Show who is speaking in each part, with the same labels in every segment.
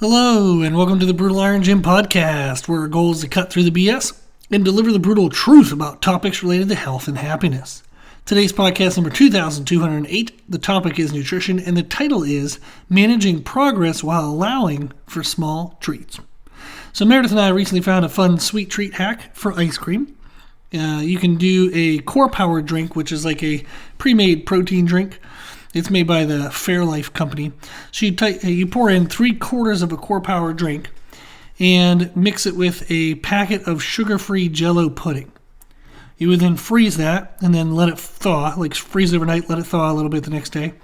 Speaker 1: Hello, and welcome to the Brutal Iron Gym podcast, where our goal is to cut through the BS and deliver the brutal truth about topics related to health and happiness. Today's podcast number 2208, the topic is nutrition, and the title is Managing Progress While Allowing for Small Treats. So Meredith and I recently found a fun sweet treat hack for ice cream. You can do a core power drink, which is like a pre-made protein drink. It's made by the Fairlife company. So you pour in 3/4 of a core power drink and mix it with a packet of sugar-free Jell-O pudding. You would then freeze that and then let it thaw, like freeze it overnight, let it thaw a little bit the next day.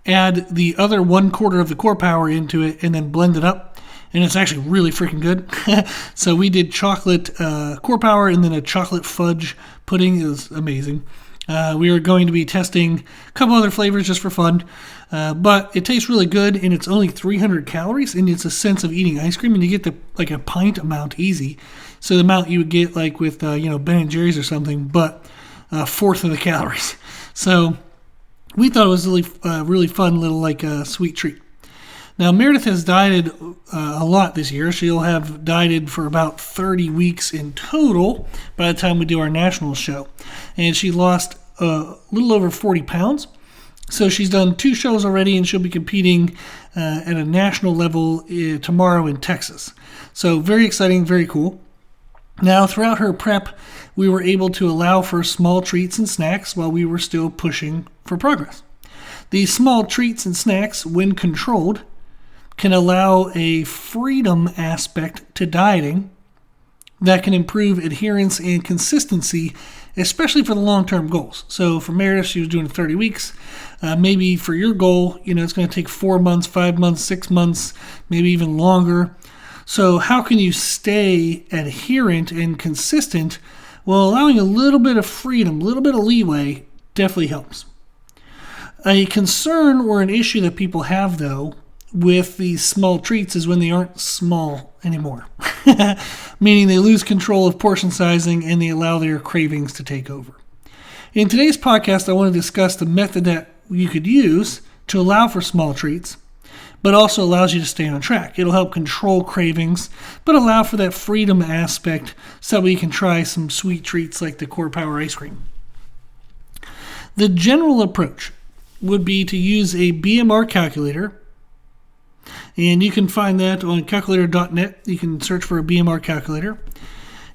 Speaker 1: Add the other 1/4 of the core power into it and then blend it up. And it's actually really freaking good. So we did chocolate core power and then a chocolate fudge pudding. It was amazing. We are going to be testing a couple other flavors just for fun, but it tastes really good, and it's only 300 calories, and it's a sense of eating ice cream, and you get a pint amount easy. So the amount you would get like with Ben & Jerry's or something, but a fourth of the calories. So we thought it was really fun little sweet treat. Now, Meredith has dieted a lot this year. She'll have dieted for about 30 weeks in total by the time we do our national show. And she lost a little over 40 pounds. So she's done 2 shows already, and she'll be competing at a national level tomorrow in Texas. So very exciting, very cool. Now, throughout her prep, we were able to allow for small treats and snacks while we were still pushing for progress. These small treats and snacks, when controlled, can allow a freedom aspect to dieting that can improve adherence and consistency, especially for the long-term goals. So for Meredith, she was doing 30 weeks. Maybe for your goal, it's going to take 4 months, 5 months, 6 months, maybe even longer. So how can you stay adherent and consistent while allowing a little bit of freedom, a little bit of leeway definitely helps. A concern or an issue that people have, though, with these small treats is when they aren't small anymore, meaning they lose control of portion sizing and they allow their cravings to take over. In today's podcast, I want to discuss the method that you could use to allow for small treats, but also allows you to stay on track. It'll help control cravings, but allow for that freedom aspect so that we can try some sweet treats like the Core Power ice cream. The general approach would be to use a BMR calculator. And you can find that on calculator.net. You can search for a BMR calculator.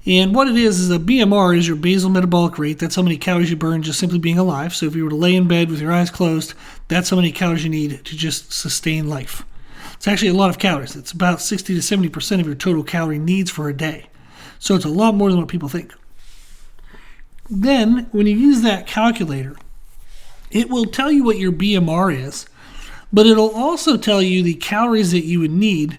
Speaker 1: And what it is a BMR is your basal metabolic rate. That's how many calories you burn just simply being alive. So if you were to lay in bed with your eyes closed, that's how many calories you need to just sustain life. It's actually a lot of calories. It's about 60 to 70% of your total calorie needs for a day. So it's a lot more than what people think. Then, when you use that calculator, it will tell you what your BMR is, but it'll also tell you the calories that you would need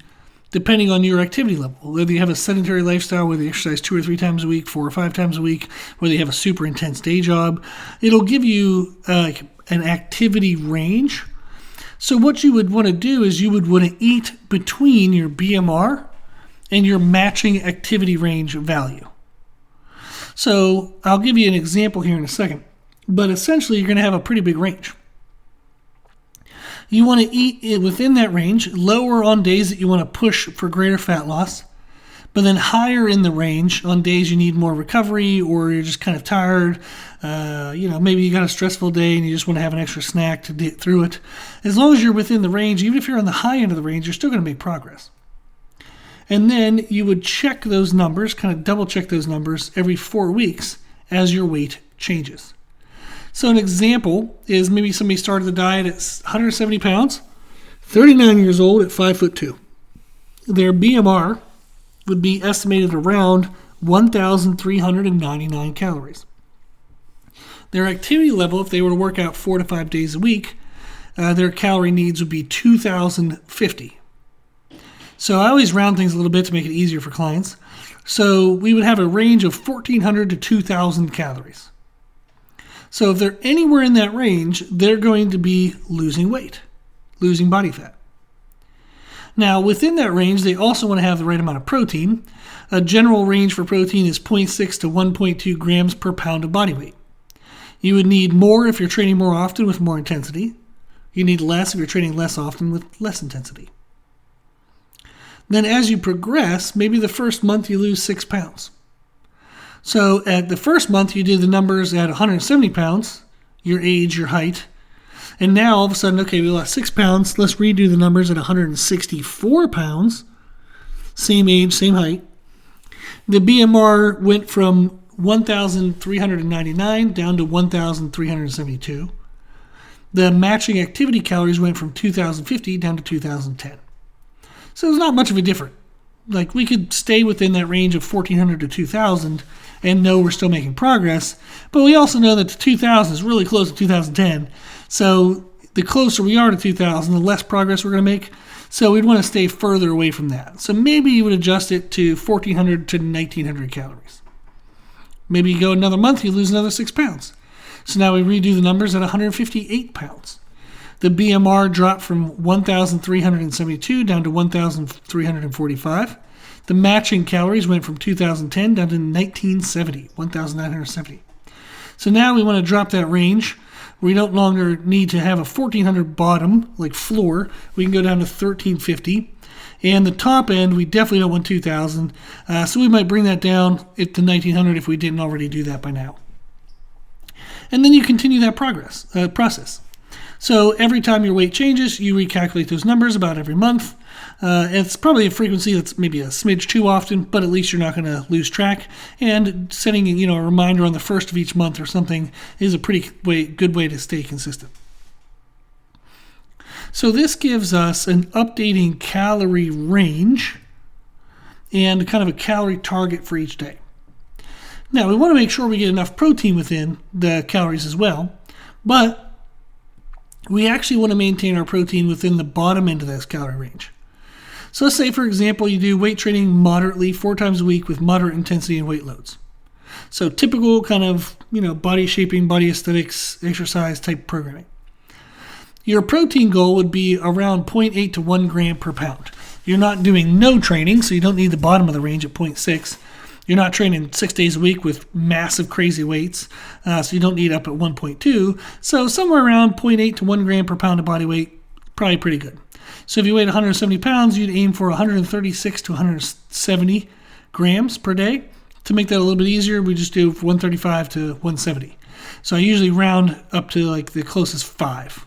Speaker 1: depending on your activity level. Whether you have a sedentary lifestyle, whether you exercise 2 or 3 times a week, 4 or 5 times a week, whether you have a super intense day job, it'll give you an activity range. So what you would want to do is you would want to eat between your BMR and your matching activity range value. So I'll give you an example here in a second, but essentially you're going to have a pretty big range. You want to eat it within that range, lower on days that you want to push for greater fat loss, but then higher in the range on days you need more recovery or you're just kind of tired. Maybe you got a stressful day and you just want to have an extra snack to get through it. As long as you're within the range, even if you're on the high end of the range, you're still going to make progress. And then you would check those numbers, kind of double check those numbers every 4 weeks as your weight changes. So an example is maybe somebody started the diet at 170 pounds, 39 years old at 5'2". Their BMR would be estimated around 1,399 calories. Their activity level, if they were to work out 4 to 5 days a week, their calorie needs would be 2,050. So I always round things a little bit to make it easier for clients. So we would have a range of 1,400 to 2,000 calories. So if they're anywhere in that range, they're going to be losing weight, losing body fat. Now, within that range, they also want to have the right amount of protein. A general range for protein is 0.6 to 1.2 grams per pound of body weight. You would need more if you're training more often with more intensity. You need less if you're training less often with less intensity. Then as you progress, maybe the first month you lose 6 pounds. So at the first month, you did the numbers at 170 pounds, your age, your height. And now all of a sudden, okay, we lost 6 pounds. Let's redo the numbers at 164 pounds. Same age, same height. The BMR went from 1,399 down to 1,372. The matching activity calories went from 2,050 down to 2,010. So there's not much of a difference. Like, we could stay within that range of 1,400 to 2,000 and know we're still making progress. But we also know that the 2,000 is really close to 2,010. So the closer we are to 2,000, the less progress we're going to make. So we'd want to stay further away from that. So maybe you would adjust it to 1,400 to 1,900 calories. Maybe you go another month, you lose another 6 pounds. So now we redo the numbers at 158 pounds. The BMR dropped from 1,372 down to 1,345. The matching calories went from 2,010 down to 1,970. So now we want to drop that range. We don't longer need to have a 1,400 bottom, like floor. We can go down to 1,350. And the top end, we definitely don't want 2,000. So we might bring that down to 1,900 if we didn't already do that by now. And then you continue that process. So every time your weight changes, you recalculate those numbers about every month. It's probably a frequency that's maybe a smidge too often, but at least you're not going to lose track. And setting a reminder on the first of each month or something is a pretty good way to stay consistent. So this gives us an updating calorie range and kind of a calorie target for each day. Now, we want to make sure we get enough protein within the calories as well, but we actually want to maintain our protein within the bottom end of this calorie range. So let's say, for example, you do weight training moderately 4 times a week with moderate intensity and weight loads. So typical kind of, body shaping, body aesthetics, exercise type programming. Your protein goal would be around 0.8 to 1 gram per pound. You're not doing no training, so you don't need the bottom of the range at 0.6. You're not training 6 days a week with massive, crazy weights, so you don't need up at 1.2. So somewhere around 0.8 to 1 gram per pound of body weight, probably pretty good. So if you weighed 170 pounds, you'd aim for 136 to 170 grams per day. To make that a little bit easier, we just do 135 to 170. So I usually round up to like the closest 5.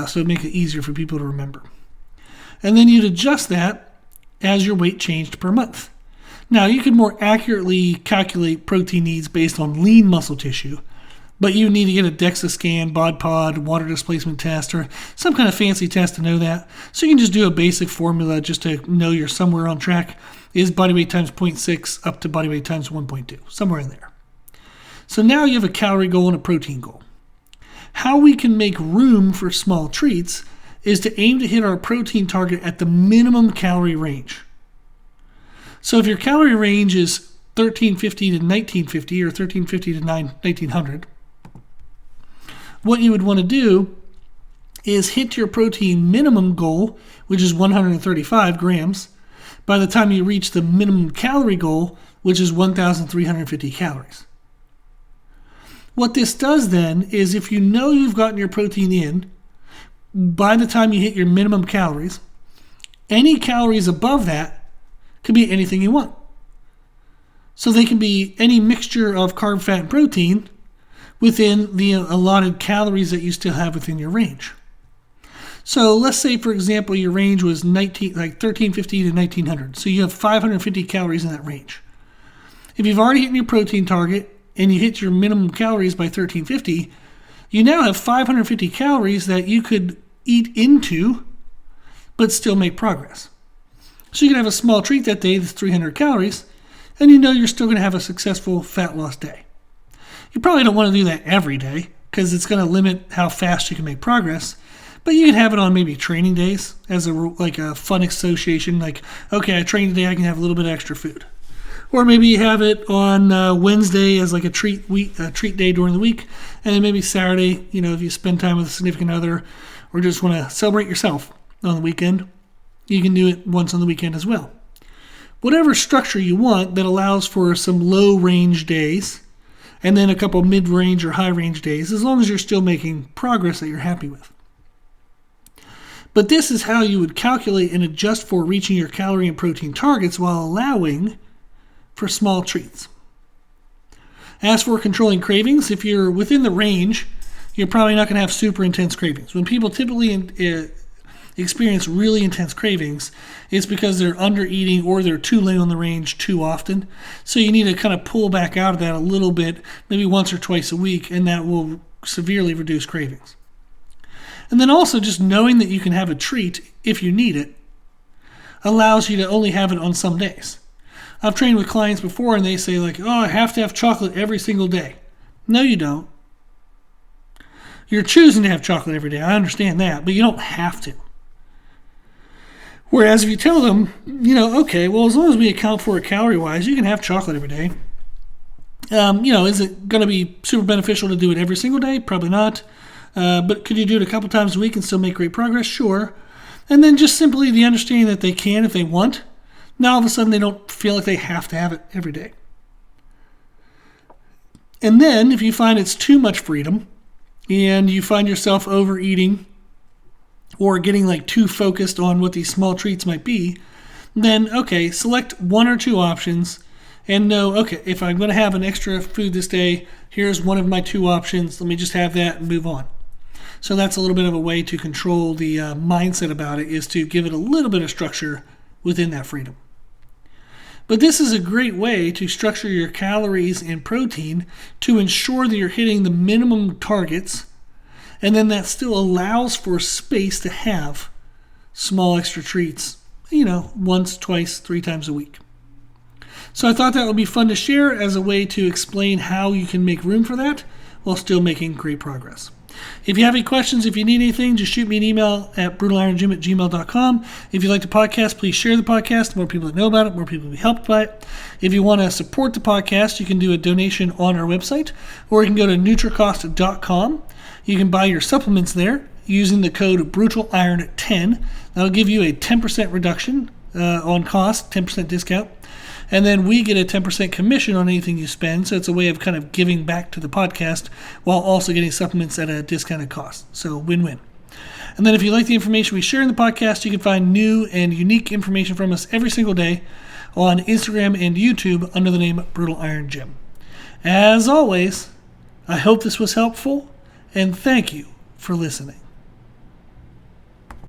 Speaker 1: So it makes it easier for people to remember. And then you'd adjust that as your weight changed per month. Now, you can more accurately calculate protein needs based on lean muscle tissue, but you need to get a DEXA scan, bod pod, water displacement test, or some kind of fancy test to know that. So you can just do a basic formula just to know you're somewhere on track. Is body weight times 0.6 up to body weight times 1.2, somewhere in there. So now you have a calorie goal and a protein goal. How we can make room for small treats is to aim to hit our protein target at the minimum calorie range. So if your calorie range is 1,350 to 1,950 or 1,350 to 1,900, what you would want to do is hit your protein minimum goal, which is 135 grams, by the time you reach the minimum calorie goal, which is 1,350 calories. What this does then is if you know you've gotten your protein in, by the time you hit your minimum calories, any calories above that could be anything you want. So they can be any mixture of carb, fat, and protein within the allotted calories that you still have within your range. So let's say, for example, your range was 1,350 to 1,900. So you have 550 calories in that range. If you've already hit your protein target and you hit your minimum calories by 1,350, you now have 550 calories that you could eat into but still make progress. So you can have a small treat that day that's 300 calories, and you know you're still going to have a successful fat loss day. You probably don't want to do that every day because it's going to limit how fast you can make progress, but you can have it on maybe training days as a fun association, like, okay, I trained today, I can have a little bit of extra food. Or maybe you have it on Wednesday as like a treat day during the week, and then maybe Saturday, if you spend time with a significant other or just want to celebrate yourself on the weekend, you can do it once on the weekend as well. Whatever structure you want that allows for some low range days and then a couple mid range or high range days, as long as you're still making progress that you're happy with. But this is how you would calculate and adjust for reaching your calorie and protein targets while allowing for small treats. As for controlling cravings, if you're within the range, you're probably not going to have super intense cravings. When people typically experience really intense cravings, it's because they're under eating or they're too late on the range too often. So you need to kind of pull back out of that a little bit, maybe once or twice a week, and that will severely reduce cravings. And then also just knowing that you can have a treat if you need it allows you to only have it on some days. I've trained with clients before and they say like, oh, I have to have chocolate every single day. No, you don't. You're choosing to have chocolate every day. I understand that, but you don't have to. Whereas if you tell them, okay, well, as long as we account for it calorie-wise, you can have chocolate every day. Is it going to be super beneficial to do it every single day? Probably not. But could you do it a couple times a week and still make great progress? Sure. And then just simply the understanding that they can if they want. Now all of a sudden they don't feel like they have to have it every day. And then if you find it's too much freedom and you find yourself overeating or getting like too focused on what these small treats might be, then okay, select one or two options and know, okay, if I'm going to have an extra food this day, here's one of my two options. Let me just have that and move on. So that's a little bit of a way to control the mindset about it, is to give it a little bit of structure within that freedom. But this is a great way to structure your calories and protein to ensure that you're hitting the minimum targets, and then that still allows for space to have small extra treats, once, twice, 3 times a week. So I thought that would be fun to share as a way to explain how you can make room for that while still making great progress. If you have any questions, if you need anything, just shoot me an email at brutalirongym@gmail.com. If you like the podcast, please share the podcast. The more people that know about it, more people will be helped by it. If you want to support the podcast, you can do a donation on our website, or you can go to nutricost.com. You can buy your supplements there using the code BrutalIron10. That'll give you a 10% reduction on cost, 10% discount. And then we get a 10% commission on anything you spend. So it's a way of kind of giving back to the podcast while also getting supplements at a discounted cost. So win-win. And then if you like the information we share in the podcast, you can find new and unique information from us every single day on Instagram and YouTube under the name Brutal Iron Gym. As always, I hope this was helpful, and thank you for listening.